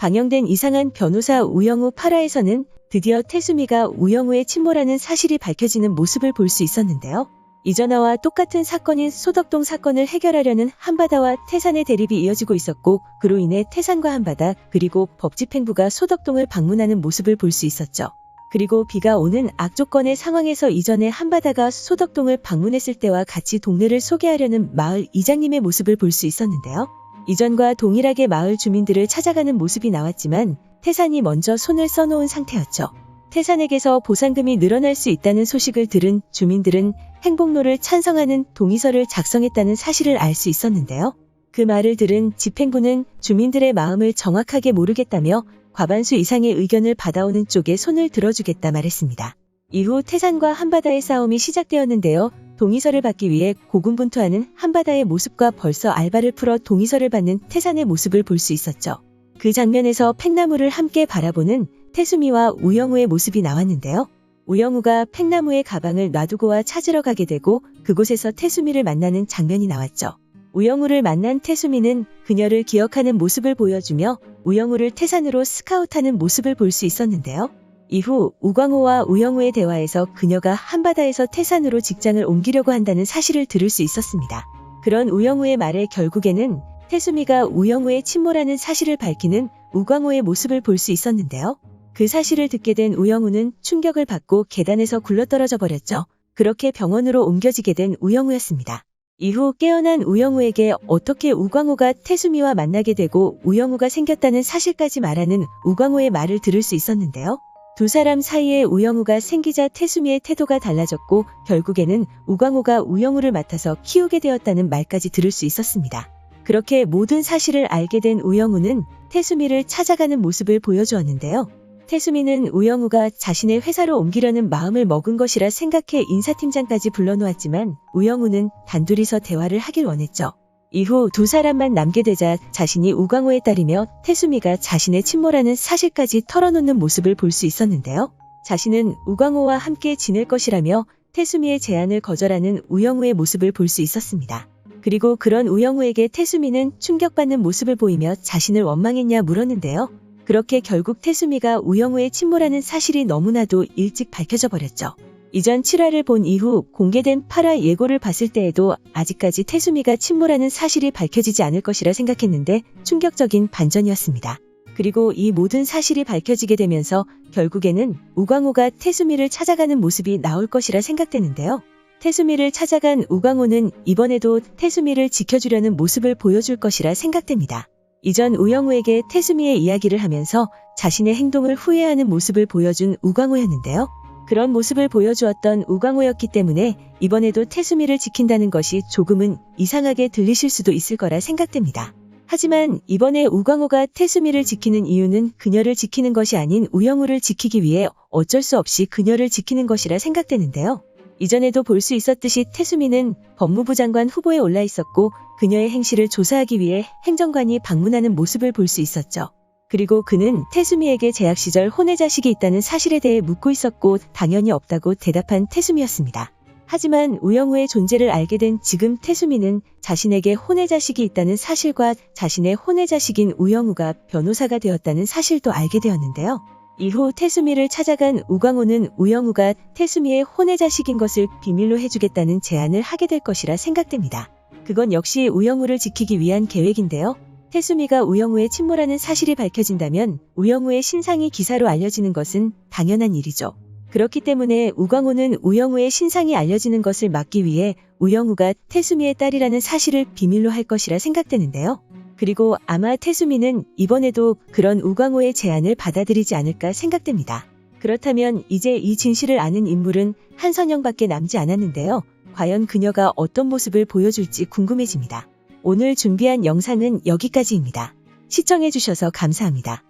방영된 이상한 변호사 우영우 8화에서는 드디어 태수미가 우영우의 친모라는 사실이 밝혀지는 모습을 볼 수 있었는데요. 이전화와 똑같은 사건인 소덕동 사건을 해결하려는 한바다와 태산의 대립이 이어지고 있었고, 그로 인해 태산과 한바다 그리고 법집행부가 소덕동을 방문하는 모습을 볼 수 있었죠. 그리고 비가 오는 악조건의 상황에서 이전에 한바다가 소덕동을 방문했을 때와 같이 동네를 소개하려는 마을 이장님의 모습을 볼 수 있었는데요. 이전과 동일하게 마을 주민들을 찾아가는 모습이 나왔지만 태산이 먼저 손을 써놓은 상태였죠. 태산에게서 보상금이 늘어날 수 있다는 소식을 들은 주민들은 행복로를 찬성하는 동의서를 작성했다는 사실을 알 수 있었는데요. 그 말을 들은 집행부는 주민들의 마음을 정확하게 모르겠다며 과반수 이상의 의견을 받아오는 쪽에 손을 들어주겠다 말했습니다. 이후 태산과 한바다의 싸움이 시작되었는데요. 동의서를 받기 위해 고군분투하는 한바다의 모습과 벌써 알바를 풀어 동의서를 받는 태산의 모습을 볼 수 있었죠. 그 장면에서 팽나무를 함께 바라보는 태수미와 우영우의 모습이 나왔는데요. 우영우가 팽나무의 가방을 놔두고와 찾으러 가게 되고 그곳에서 태수미를 만나는 장면이 나왔죠. 우영우를 만난 태수미는 그녀를 기억하는 모습을 보여주며 우영우를 태산으로 스카우트하는 모습을 볼 수 있었는데요. 이후 우광호와 우영우의 대화에서 그녀가 한바다에서 태산으로 직장을 옮기려고 한다는 사실을 들을 수 있었습니다. 그런 우영우의 말에 결국에는 태수미가 우영우의 친모라는 사실을 밝히는 우광호의 모습을 볼 수 있었는데요. 그 사실을 듣게 된 우영우는 충격을 받고 계단에서 굴러떨어져 버렸죠. 그렇게 병원으로 옮겨지게 된 우영우였습니다. 이후 깨어난 우영우에게 어떻게 우광호가 태수미와 만나게 되고 우영우가 생겼다는 사실까지 말하는 우광호의 말을 들을 수 있었는데요. 두 사람 사이에 우영우가 생기자 태수미의 태도가 달라졌고 결국에는 우광호가 우영우를 맡아서 키우게 되었다는 말까지 들을 수 있었습니다. 그렇게 모든 사실을 알게 된 우영우는 태수미를 찾아가는 모습을 보여주었는데요. 태수미는 우영우가 자신의 회사로 옮기려는 마음을 먹은 것이라 생각해 인사팀장까지 불러놓았지만 우영우는 단둘이서 대화를 하길 원했죠. 이후 두 사람만 남게 되자 자신이 우광호의 딸이며 태수미가 자신의 친모라는 사실까지 털어놓는 모습을 볼 수 있었는데요. 자신은 우광호와 함께 지낼 것이라며 태수미의 제안을 거절하는 우영우의 모습을 볼 수 있었습니다. 그리고 그런 우영우에게 태수미는 충격받는 모습을 보이며 자신을 원망했냐 물었는데요. 그렇게 결국 태수미가 우영우의 친모라는 사실이 너무나도 일찍 밝혀져 버렸죠. 이전 7화를 본 이후 공개된 8화 예고를 봤을 때에도 아직까지 태수미가 친모라는 사실이 밝혀지지 않을 것이라 생각했는데 충격적인 반전이었습니다. 그리고 이 모든 사실이 밝혀지게 되면서 결국에는 우광호가 태수미를 찾아가는 모습이 나올 것이라 생각되는데요. 태수미를 찾아간 우광호는 이번에도 태수미를 지켜주려는 모습을 보여줄 것이라 생각됩니다. 이전 우영우에게 태수미의 이야기를 하면서 자신의 행동을 후회하는 모습을 보여준 우광호였는데요. 그런 모습을 보여주었던 우광호였기 때문에 이번에도 태수미를 지킨다는 것이 조금은 이상하게 들리실 수도 있을 거라 생각됩니다. 하지만 이번에 우광호가 태수미를 지키는 이유는 그녀를 지키는 것이 아닌 우영우를 지키기 위해 어쩔 수 없이 그녀를 지키는 것이라 생각되는데요. 이전에도 볼 수 있었듯이 태수미는 법무부 장관 후보에 올라 있었고 그녀의 행실을 조사하기 위해 행정관이 방문하는 모습을 볼 수 있었죠. 그리고 그는 태수미에게 재학 시절 혼외 자식이 있다는 사실에 대해 묻고 있었고 당연히 없다고 대답한 태수미였습니다. 하지만 우영우의 존재를 알게 된 지금 태수미는 자신에게 혼외 자식이 있다는 사실과 자신의 혼외 자식인 우영우가 변호사가 되었다는 사실도 알게 되었는데요. 이후 태수미를 찾아간 우광호는 우영우가 태수미의 혼외 자식인 것을 비밀로 해주겠다는 제안을 하게 될 것이라 생각됩니다. 그건 역시 우영우를 지키기 위한 계획인데요. 태수미가 우영우의 친모라는 사실이 밝혀진다면 우영우의 신상이 기사로 알려지는 것은 당연한 일이죠. 그렇기 때문에 우광호는 우영우의 신상이 알려지는 것을 막기 위해 우영우가 태수미의 딸이라는 사실을 비밀로 할 것이라 생각되는데요. 그리고 아마 태수미는 이번에도 그런 우광호의 제안을 받아들이지 않을까 생각됩니다. 그렇다면 이제 이 진실을 아는 인물은 한선영밖에 남지 않았는데요. 과연 그녀가 어떤 모습을 보여줄지 궁금해집니다. 오늘 준비한 영상은 여기까지입니다. 시청해주셔서 감사합니다.